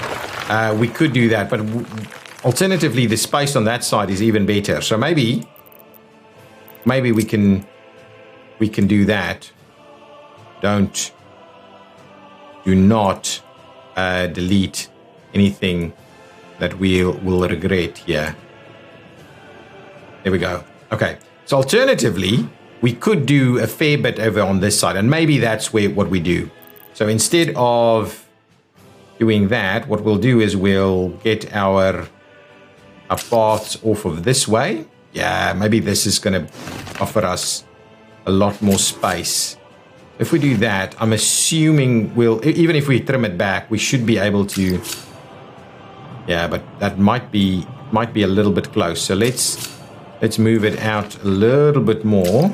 We could do that, but alternatively, the space on that side is even better. So maybe we can do that. Do not delete anything that we'll regret here. There we go. Okay. So alternatively, we could do a fair bit over on this side, and maybe that's what we do. So instead of doing that, what we'll do is we'll get our paths off of this way. Yeah, maybe this is going to offer us a lot more space. If we do that, I'm assuming even if we trim it back, we should be able to. Yeah, but that might be a little bit close. So let's move it out a little bit more.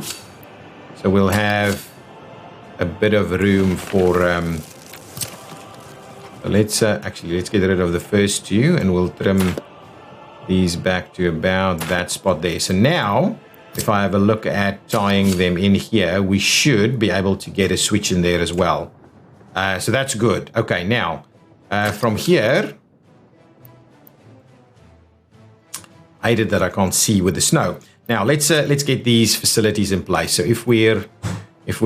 So we'll have a bit of room for. Let's get rid of the first two, and we'll trim these back to about that spot there. So now, if I have a look at tying them in here, we should be able to get a switch in there as well. So that's good. Okay, now from here, I hate it that I can't see with the snow. Now let's get these facilities in place. So if we're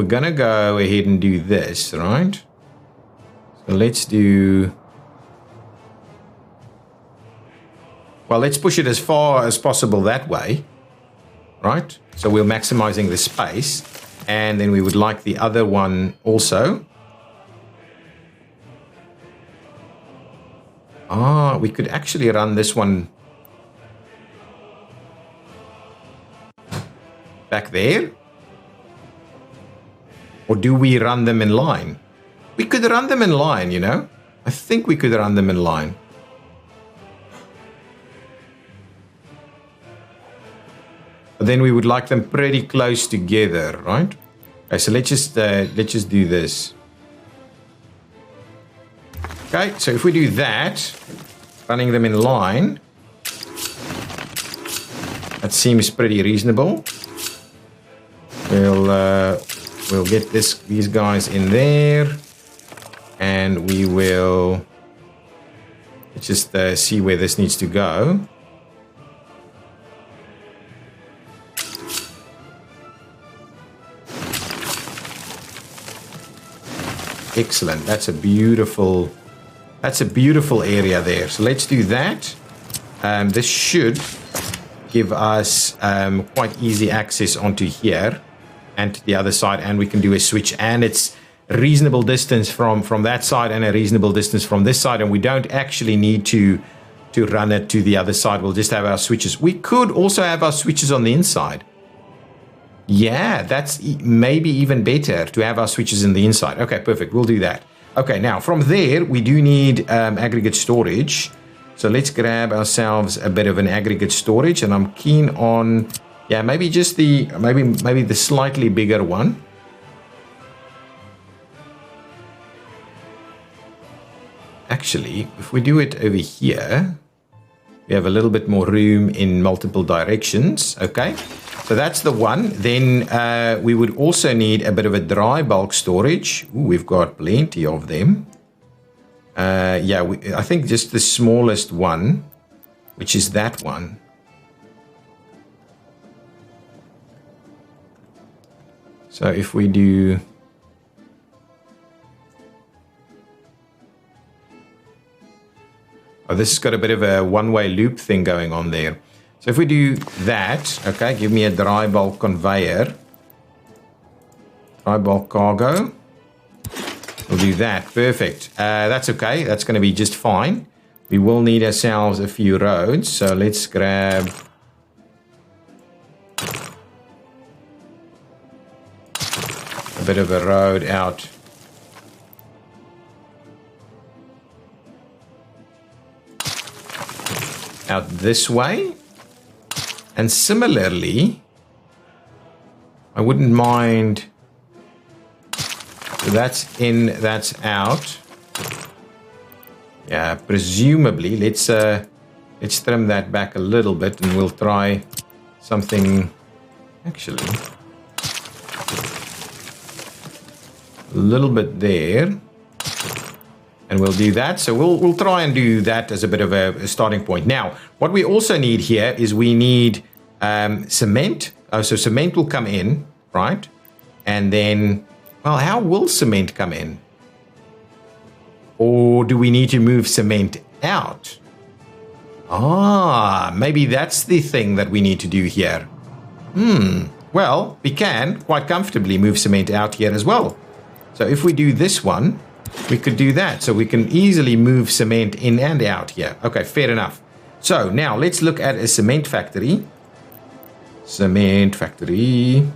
gonna go ahead and do this, right? So let's do. Well, let's push it as far as possible that way. Right, so we're maximizing the space, and then we would like the other one also. We could actually run this one back there. Or do we run them in line? We could run them in line, you know. I think we could run them in line. But then we would like them pretty close together, right? Okay, so let's just do this. Okay, so if we do that, running them in line, that seems pretty reasonable. We'll get these guys in there, and we will just see where this needs to go. Excellent. That's a beautiful area there. So let's do that. This should give us quite easy access onto here and to the other side, and we can do a switch, and it's a reasonable distance from that side and a reasonable distance from this side, and we don't actually need to run it to the other side. We'll just have our switches. We could also have our switches on the inside. Yeah, that's maybe even better to have our switches in the inside. Okay, perfect. We'll do that. Okay, now from there, we do need aggregate storage. So let's grab ourselves a bit of an aggregate storage, and I'm keen on, yeah, maybe just the, maybe the slightly bigger one. Actually, if we do it over here, we have a little bit more room in multiple directions. Okay, so that's the one. Then we would also need a bit of a dry bulk storage. Ooh, we've got plenty of them. Yeah, I think just the smallest one, which is that one. So if we do... Oh, this has got a bit of a one-way loop thing going on there. So if we do that, okay, give me a dry bulk conveyor. Dry bulk cargo. We'll do that. Perfect. That's okay. That's going to be just fine. We will need ourselves a few roads. So let's grab... a bit of a road out... out this way. And similarly, I wouldn't mind... that's in, that's out. Yeah, presumably, let's trim that back a little bit, and we'll try something, actually, a little bit there, and we'll do that. So we'll try and do that as a bit of a starting point. Now, what we also need here is we need cement. So cement will come in, right? And then... well, how will cement come in? Or do we need to move cement out? Ah, maybe that's the thing that we need to do here. Well, we can quite comfortably move cement out here as well. So if we do this one, we could do that. So we can easily move cement in and out here. Okay, fair enough. So now let's look at a cement factory. Cement factory.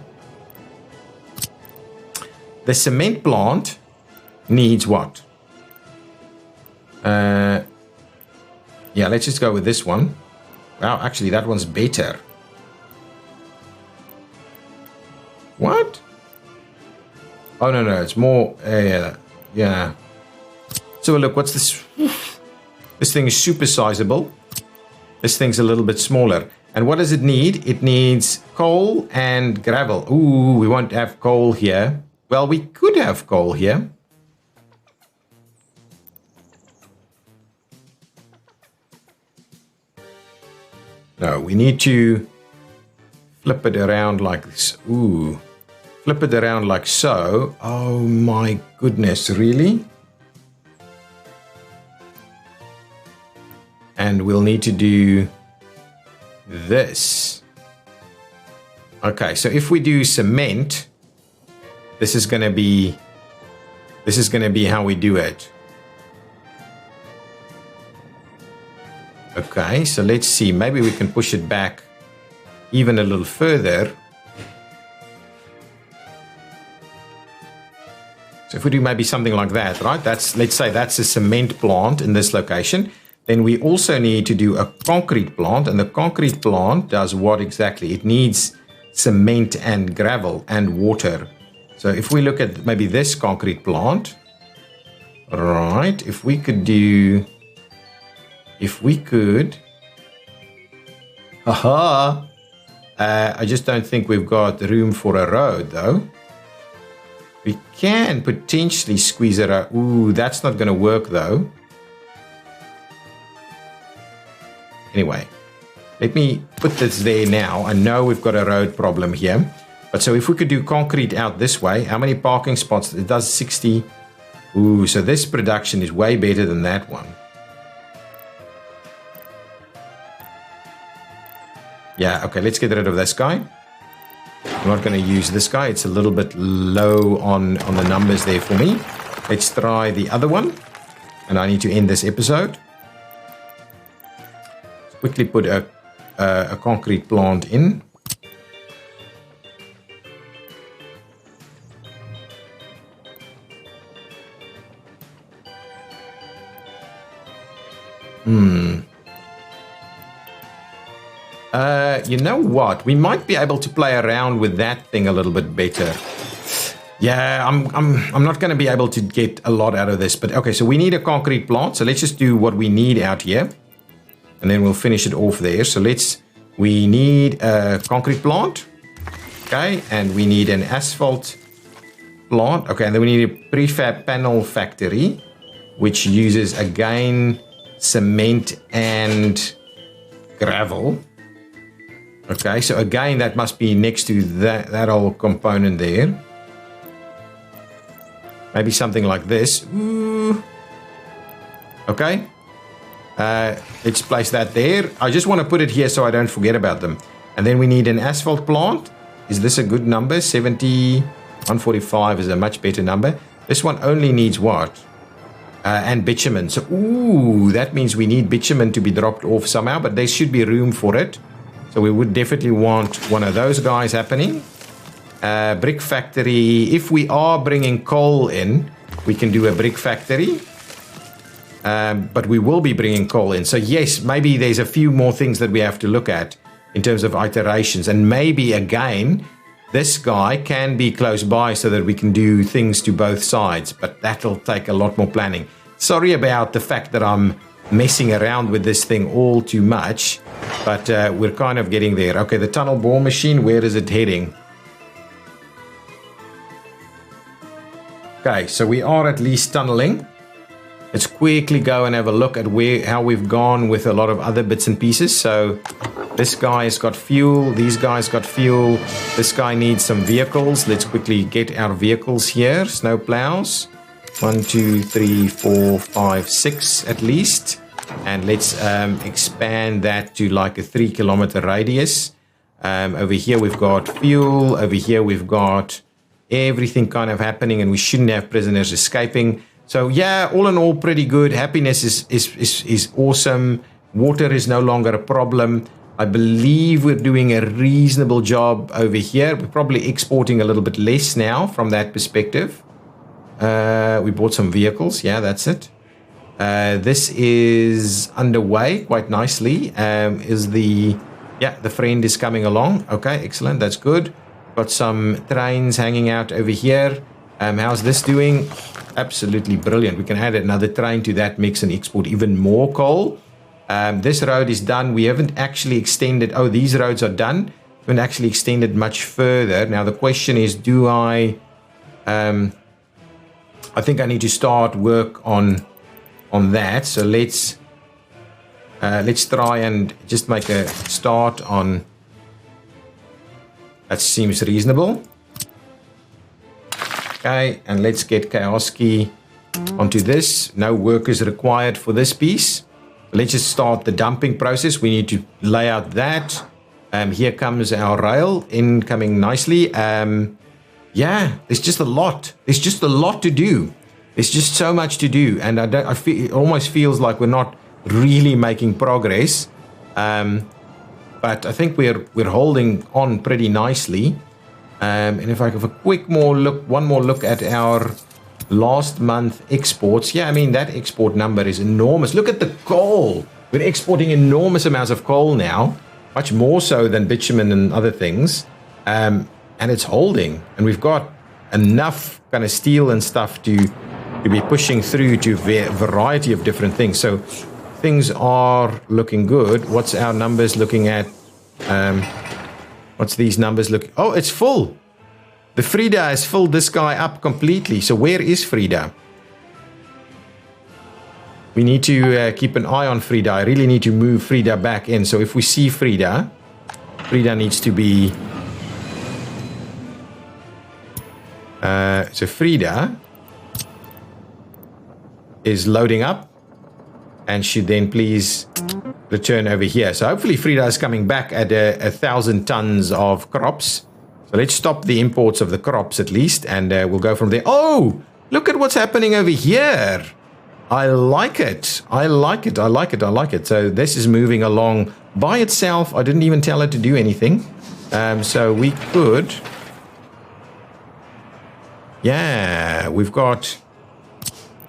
The cement plant needs what? Yeah, let's just go with this one. Wow, actually, that one's better. What? Oh, no, it's more... yeah. So look, what's this? This thing is super sizable. This thing's a little bit smaller. And what does it need? It needs coal and gravel. Ooh, we won't have coal here. Well, we could have coal here. No, we need to flip it around like this. Ooh. Flip it around like so. Oh my goodness, really? And we'll need to do this. Okay, so if we do cement... This is going to be how we do it. Okay, so let's see. Maybe we can push it back even a little further. So if we do maybe something like that, right? Let's say that's a cement plant in this location. Then we also need to do a concrete plant, and the concrete plant does what exactly? It needs cement and gravel and water. So if we look at maybe this concrete plant, right, if we could, I just don't think we've got room for a road though. We can potentially squeeze it out. Ooh, that's not going to work though. Anyway, let me put this there now. I know we've got a road problem here. But so if we could do concrete out this way, how many parking spots? It does 60. Ooh, so this production is way better than that one. Yeah, okay, let's get rid of this guy. I'm not going to use this guy. It's a little bit low on the numbers there for me. Let's try the other one. And I need to end this episode. Let's quickly put a concrete plant in. You know what? We might be able to play around with that thing a little bit better. Yeah, I'm not going to be able to get a lot out of this, but okay, so we need a concrete plant. So let's just do what we need out here, and then we'll finish it off there. So we need a concrete plant, okay, and we need an asphalt plant, okay, and then we need a prefab panel factory, which uses again cement and gravel. Okay, so again that must be next to that whole component there. Maybe something like this. Ooh. Okay. Let's place that there. I just want to put it here so I don't forget about them. And then we need an asphalt plant. Is this a good number? 70, 145 is a much better number. This one only needs what? And bitumen. So, ooh, that means we need bitumen to be dropped off somehow, but there should be room for it. So we would definitely want one of those guys happening. Brick factory. If we are bringing coal in, we can do a brick factory. But we will be bringing coal in. So yes, maybe there's a few more things that we have to look at in terms of iterations. And maybe again, this guy can be close by so that we can do things to both sides. But that'll take a lot more planning. Sorry about the fact that I'm messing around with this thing all too much. But we're kind of getting there. Okay, the tunnel bore machine, where is it heading? Okay, so we are at least tunneling. Let's quickly go and have a look at how we've gone with a lot of other bits and pieces. So this guy's got fuel. These guys got fuel. This guy needs some vehicles. Let's quickly get our vehicles here. Snow plows. 1, 2, 3, 4, 5, 6 at least. And let's expand that to like a 3-kilometer radius. Over here we've got fuel. Over here we've got everything kind of happening, and we shouldn't have prisoners escaping. So yeah, all in all, pretty good. Happiness is awesome. Water is no longer a problem. I believe we're doing a reasonable job over here. We're probably exporting a little bit less now from that perspective. We bought some vehicles. Yeah, that's it. This is underway quite nicely. The friend is coming along. Okay, excellent. That's good. Got some trains hanging out over here. How's this doing? Absolutely brilliant. We can add another train to that mix and export even more coal. This road is done. We haven't actually extended. Oh, these roads are done. We haven't actually extended much further. Now the question is, do I think I need to start work on that. So let's try and just make a start on. That seems reasonable. Okay, and let's get Kioski onto this. No workers required for this piece. Let's just start the dumping process. We need to lay out that. Here comes our rail incoming nicely. Yeah, there's just a lot. There's just a lot to do. There's just so much to do, and it almost feels like we're not really making progress. But I think we're holding on pretty nicely. And if I have a one more look at our last month exports. Yeah, I mean, that export number is enormous. Look at the coal. We're exporting enormous amounts of coal now, much more so than bitumen and other things. And it's holding. And we've got enough kind of steel and stuff to be pushing through to a variety of different things. So things are looking good. What's our numbers looking at? What's these numbers look? Oh, it's full. The Frida has filled this guy up completely. So where is Frida? We need to keep an eye on Frida. I really need to move Frida back in. So if we see Frida needs to be... so Frida is loading up and should then please return over here. So hopefully Frida is coming back at 1,000 tons of crops. So let's stop the imports of the crops at least, and we'll go from there. Oh, look at what's happening over here. I like it. I like it. I like it. I like it. So this is moving along by itself. I didn't even tell it to do anything. So we could... Yeah, we've got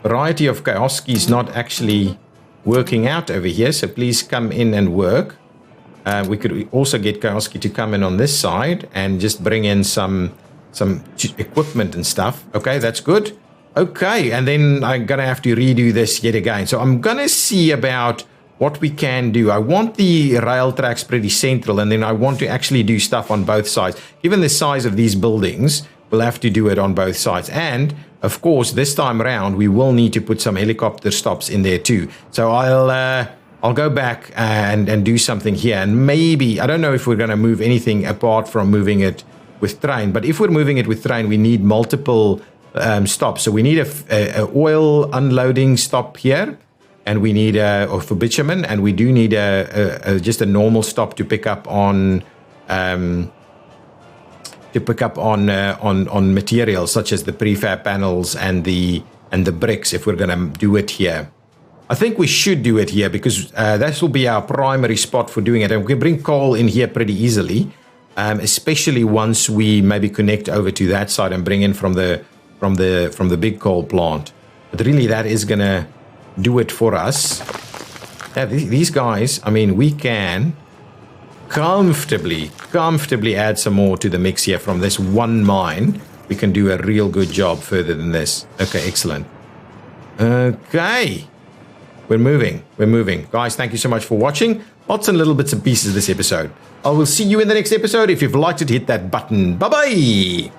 a variety of Kioskis not actually working out over here. So please come in and work. We could also get Kowski to come in on this side and just bring in some equipment and stuff. Okay, that's good. Okay, and then I'm going to have to redo this yet again. So I'm going to see about what we can do. I want the rail tracks pretty central, and then I want to actually do stuff on both sides. Given the size of these buildings, we'll have to do it on both sides. And, of course, this time around, we will need to put some helicopter stops in there too. So I'll go back and do something here. And maybe, I don't know if we're going to move anything apart from moving it with train. But if we're moving it with train, we need multiple stops. So we need a oil unloading stop here. And we need for bitumen, and we do need just a normal stop to pick up on materials such as the prefab panels and the bricks. If we're going to do it here, I think we should do it here because that will be our primary spot for doing it, and we can bring coal in here pretty easily, especially once we maybe connect over to that side and bring in from the big coal plant. But really, that is going to do it for us. Yeah, these guys, I mean, we can comfortably add some more to the mix here from this one mine. We can do a real good job further than this. Okay, excellent. Okay, we're moving. Guys, thank you so much for watching. Lots and little bits and pieces of this episode. I will see you in the next episode. If you've liked it, hit that button. Bye-bye.